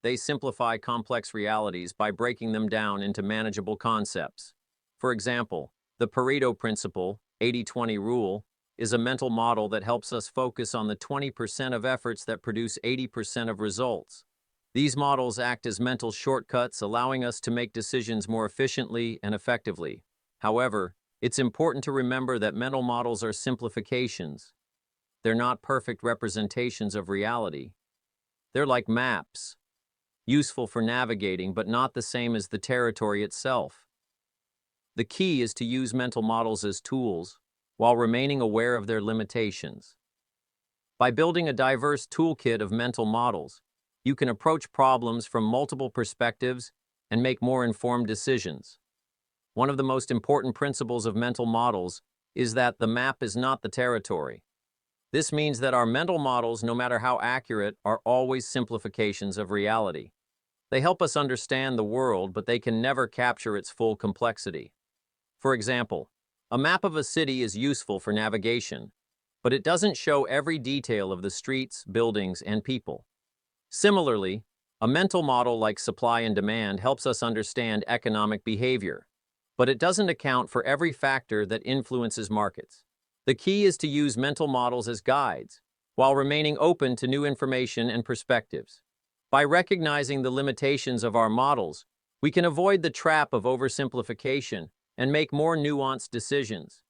They simplify complex realities by breaking them down into manageable concepts. For example, the Pareto principle, 80-20 rule, is a mental model that helps us focus on the 20% of efforts that produce 80% of results. These models act as mental shortcuts, allowing us to make decisions more efficiently and effectively. However, it's important to remember that mental models are simplifications. They're not perfect representations of reality. They're like maps, useful for navigating, but not the same as the territory itself. The key is to use mental models as tools while remaining aware of their limitations. By building a diverse toolkit of mental models, you can approach problems from multiple perspectives and make more informed decisions. One of the most important principles of mental models is that the map is not the territory. This means that our mental models, no matter how accurate, are always simplifications of reality. They help us understand the world, but they can never capture its full complexity. For example, a map of a city is useful for navigation, but it doesn't show every detail of the streets, buildings, and people. Similarly, a mental model like supply and demand helps us understand economic behavior, but it doesn't account for every factor that influences markets. The key is to use mental models as guides, while remaining open to new information and perspectives. By recognizing the limitations of our models, we can avoid the trap of oversimplification and make more nuanced decisions.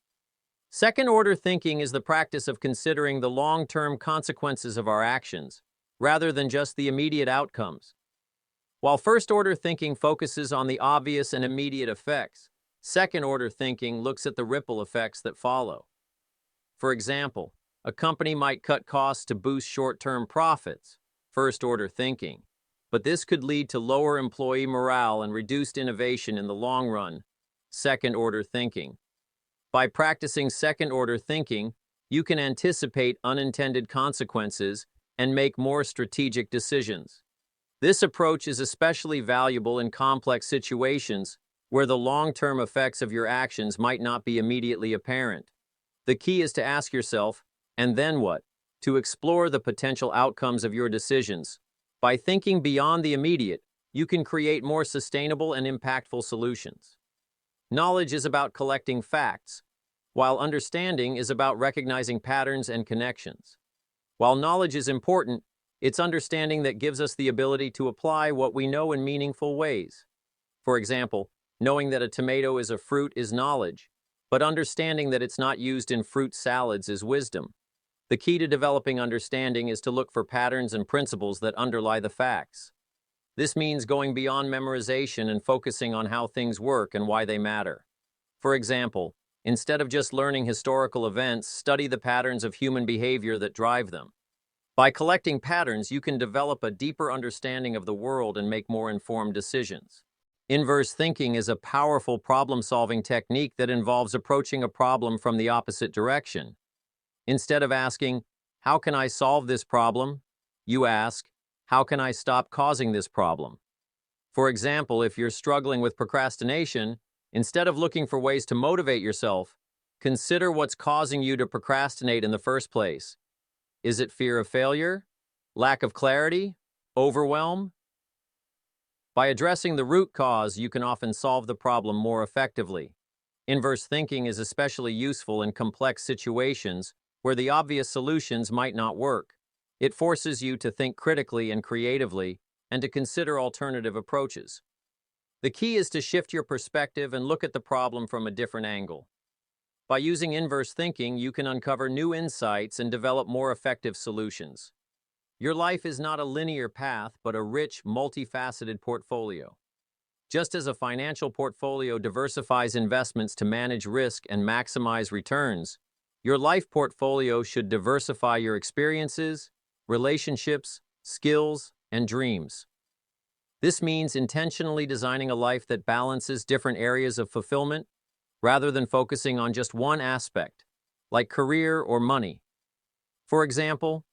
Second-order thinking is the practice of considering the long-term consequences of our actions, rather than just the immediate outcomes. While first-order thinking focuses on the obvious and immediate effects, second-order thinking looks at the ripple effects that follow. For example, a company might cut costs to boost short-term profits, first-order thinking, but this could lead to lower employee morale and reduced innovation in the long run, second-order thinking. By practicing second-order thinking, you can anticipate unintended consequences and make more strategic decisions. This approach is especially valuable in complex situations where the long-term effects of your actions might not be immediately apparent. The key is to ask yourself, and then what? To explore the potential outcomes of your decisions, By thinking beyond the immediate, you can create more sustainable and impactful solutions. Knowledge is about collecting facts, while understanding is about recognizing patterns and connections. While knowledge is important, it's understanding that gives us the ability to apply what we know in meaningful ways. For example, knowing that a tomato is a fruit is knowledge, but understanding that it's not used in fruit salads is wisdom. The key to developing understanding is to look for patterns and principles that underlie the facts. This means going beyond memorization and focusing on how things work and why they matter. For example, instead of just learning historical events, study the patterns of human behavior that drive them. By collecting patterns, you can develop a deeper understanding of the world and make more informed decisions. Inverse thinking is a powerful problem-solving technique that involves approaching a problem from the opposite direction. Instead of asking, "How can I solve this problem?" you ask, "How can I stop causing this problem?" For example, if you're struggling with procrastination, instead of looking for ways to motivate yourself, consider what's causing you to procrastinate in the first place. Is it fear of failure? Lack of clarity? Overwhelm? By addressing the root cause, you can often solve the problem more effectively. Inverse thinking is especially useful in complex situations where the obvious solutions might not work. It forces you to think critically and creatively and to consider alternative approaches. The key is to shift your perspective and look at the problem from a different angle. By using inverse thinking, you can uncover new insights and develop more effective solutions. Your life is not a linear path, but a rich, multifaceted portfolio. Just as a financial portfolio diversifies investments to manage risk and maximize returns, your life portfolio should diversify your experiences, relationships, skills, and dreams. This means intentionally designing a life that balances different areas of fulfillment rather than focusing on just one aspect, like career or money. For example,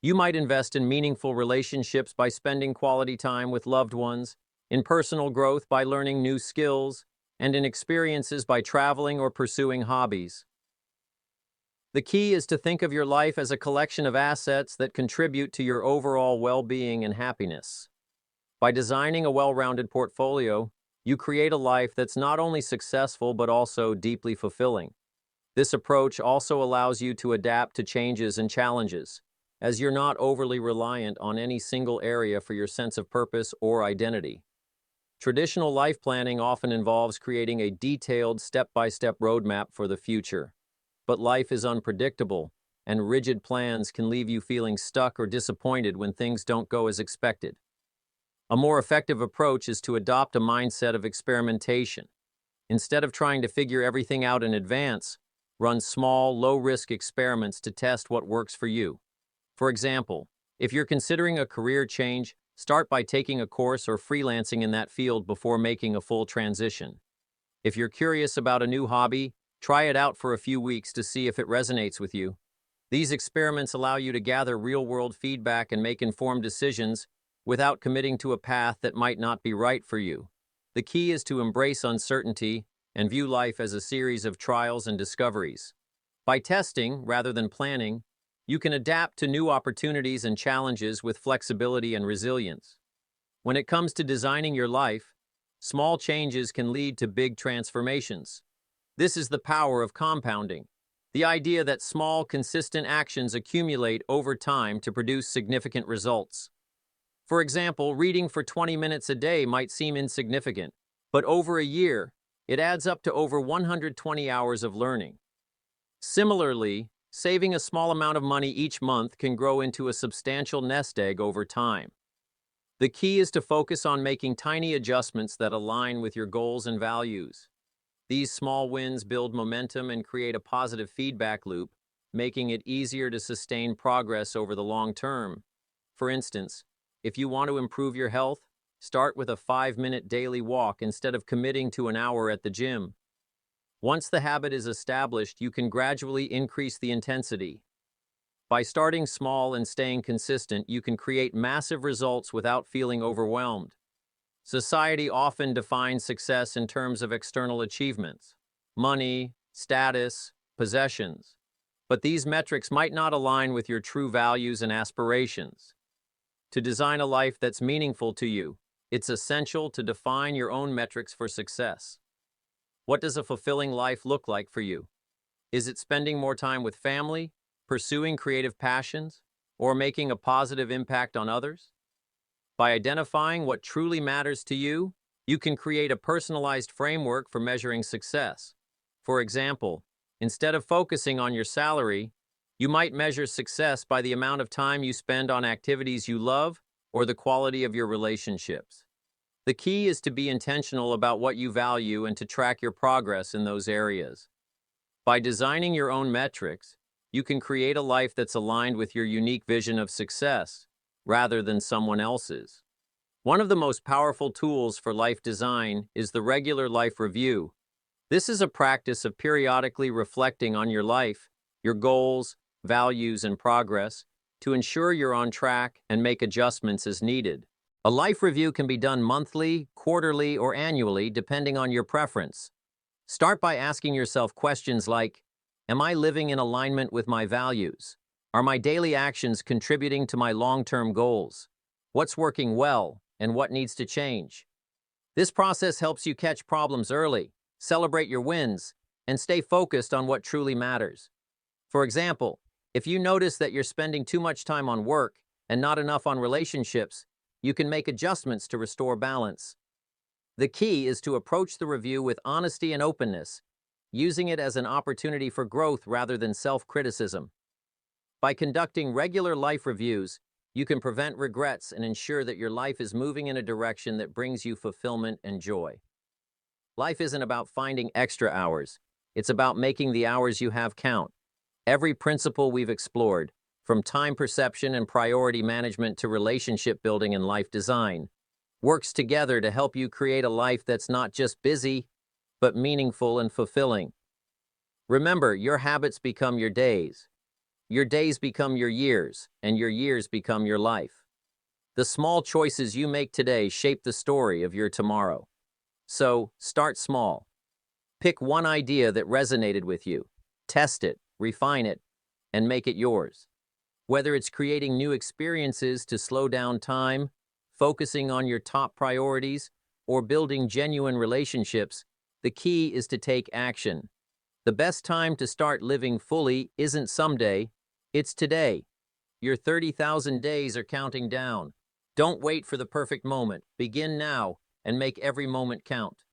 you might invest in meaningful relationships by spending quality time with loved ones, in personal growth by learning new skills, and in experiences by traveling or pursuing hobbies. The key is to think of your life as a collection of assets that contribute to your overall well-being and happiness. By designing a well-rounded portfolio, you create a life that's not only successful but also deeply fulfilling. This approach also allows you to adapt to changes and challenges, as you're not overly reliant on any single area for your sense of purpose or identity. Traditional life planning often involves creating a detailed step-by-step roadmap for the future. But life is unpredictable, and rigid plans can leave you feeling stuck or disappointed when things don't go as expected. A more effective approach is to adopt a mindset of experimentation. Instead of trying to figure everything out in advance, run small, low-risk experiments to test what works for you. For example, if you're considering a career change, start by taking a course or freelancing in that field before making a full transition. If you're curious about a new hobby, try it out for a few weeks to see if it resonates with you. These experiments allow you to gather real-world feedback and make informed decisions without committing to a path that might not be right for you. The key is to embrace uncertainty and view life as a series of trials and discoveries. By testing rather than planning, you can adapt to new opportunities and challenges with flexibility and resilience. When it comes to designing your life, small changes can lead to big transformations. This is the power of compounding, the idea that small, consistent actions accumulate over time to produce significant results. For example, reading for 20 minutes a day might seem insignificant, but over a year, it adds up to over 120 hours of learning. Similarly, saving a small amount of money each month can grow into a substantial nest egg over time. The key is to focus on making tiny adjustments that align with your goals and values. These small wins build momentum and create a positive feedback loop, making it easier to sustain progress over the long term. For instance, if you want to improve your health, start with a 5-minute daily walk instead of committing to an hour at the gym. Once the habit is established, you can gradually increase the intensity. By starting small and staying consistent, you can create massive results without feeling overwhelmed. Society often defines success in terms of external achievements, money, status, possessions. But these metrics might not align with your true values and aspirations. To design a life that's meaningful to you, it's essential to define your own metrics for success. What does a fulfilling life look like for you? Is it spending more time with family, pursuing creative passions, or making a positive impact on others? By identifying what truly matters to you, you can create a personalized framework for measuring success. For example, instead of focusing on your salary, you might measure success by the amount of time you spend on activities you love or the quality of your relationships. The key is to be intentional about what you value and to track your progress in those areas. By designing your own metrics, you can create a life that's aligned with your unique vision of success, rather than someone else's. One of the most powerful tools for life design is the regular life review. This is a practice of periodically reflecting on your life, your goals, values, and progress to ensure you're on track and make adjustments as needed. A life review can be done monthly, quarterly, or annually, depending on your preference. Start by asking yourself questions like, am I living in alignment with my values? Are my daily actions contributing to my long-term goals? What's working well, and what needs to change? This process helps you catch problems early, celebrate your wins, and stay focused on what truly matters. For example, if you notice that you're spending too much time on work and not enough on relationships, you can make adjustments to restore balance. The key is to approach the review with honesty and openness, using it as an opportunity for growth rather than self-criticism. By conducting regular life reviews, you can prevent regrets and ensure that your life is moving in a direction that brings you fulfillment and joy. Life isn't about finding extra hours. It's about making the hours you have count. Every principle we've explored, from time perception and priority management to relationship building and life design, works together to help you create a life that's not just busy, but meaningful and fulfilling. Remember, your habits become your days become your years, and your years become your life. The small choices you make today shape the story of your tomorrow. So, start small. Pick one idea that resonated with you, test it, refine it, and make it yours. Whether it's creating new experiences to slow down time, focusing on your top priorities, or building genuine relationships, the key is to take action. The best time to start living fully isn't someday, it's today. Your 30,000 days are counting down. Don't wait for the perfect moment. Begin now and make every moment count.